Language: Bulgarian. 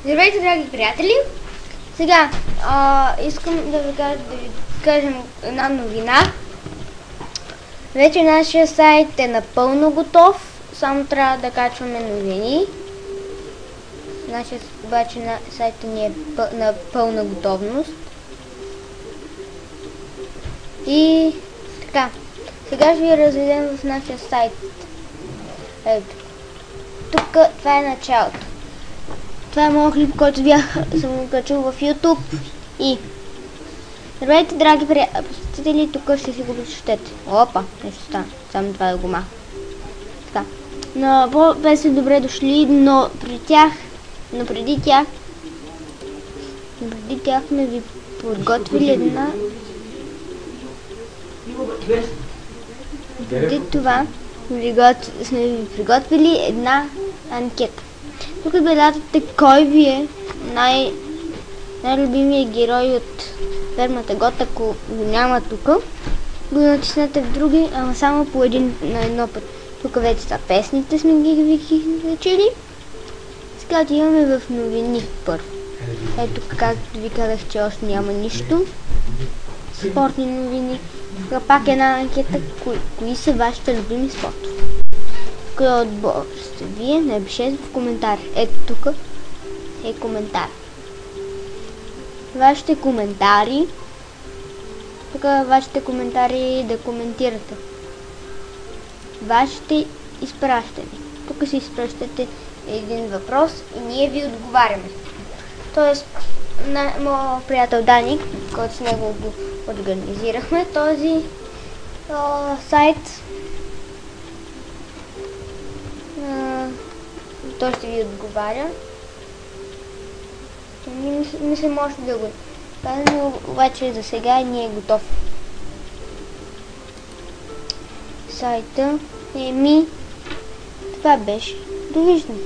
Здравейте, драги приятели! Сега искам да ви кажем една новина. Вече нашия сайт е напълно готов, само трябва да качваме новини. Нашия сайт ни е на пълна готовност. И така, сега ще ви разведем в нашия сайт. Ето, тук това е началото. Това е моят клип, който съм го качил в YouTube. И здравейте, драги посетители, тук ще си го прочетете. Опа, нещо стана, само това да го маха. Така, на по-песен добре дошли, но преди тях сме ви подготвили една... Преди това сме ви приготвили една анкета. Тук белязате кой ви е най-любимият герой от фермата Гот. Ако го няма тук, го натиснете в други, ама само по на едно път. Тук вече са песните, сме ги качили. Сега отиваме в новини първо. Ето, както ви казах, че още няма нищо. Спортни новини. Тук пак една анкета, кои са вашите любими спортове. Кой отбор сте вие? Напишете в коментар. Ето тук е коментар. Вашите коментари. Тук вашите коментари да коментирате. Вашите изпращани. Тук си изпращате един въпрос и ние ви отговаряме. Тоест, на моят приятел Даник, който с него го организирахме, този сайт, той ще ви отговаря. Не се може да го кажа, но обаче за сега не е готов. Сайта това беше. Довиждане.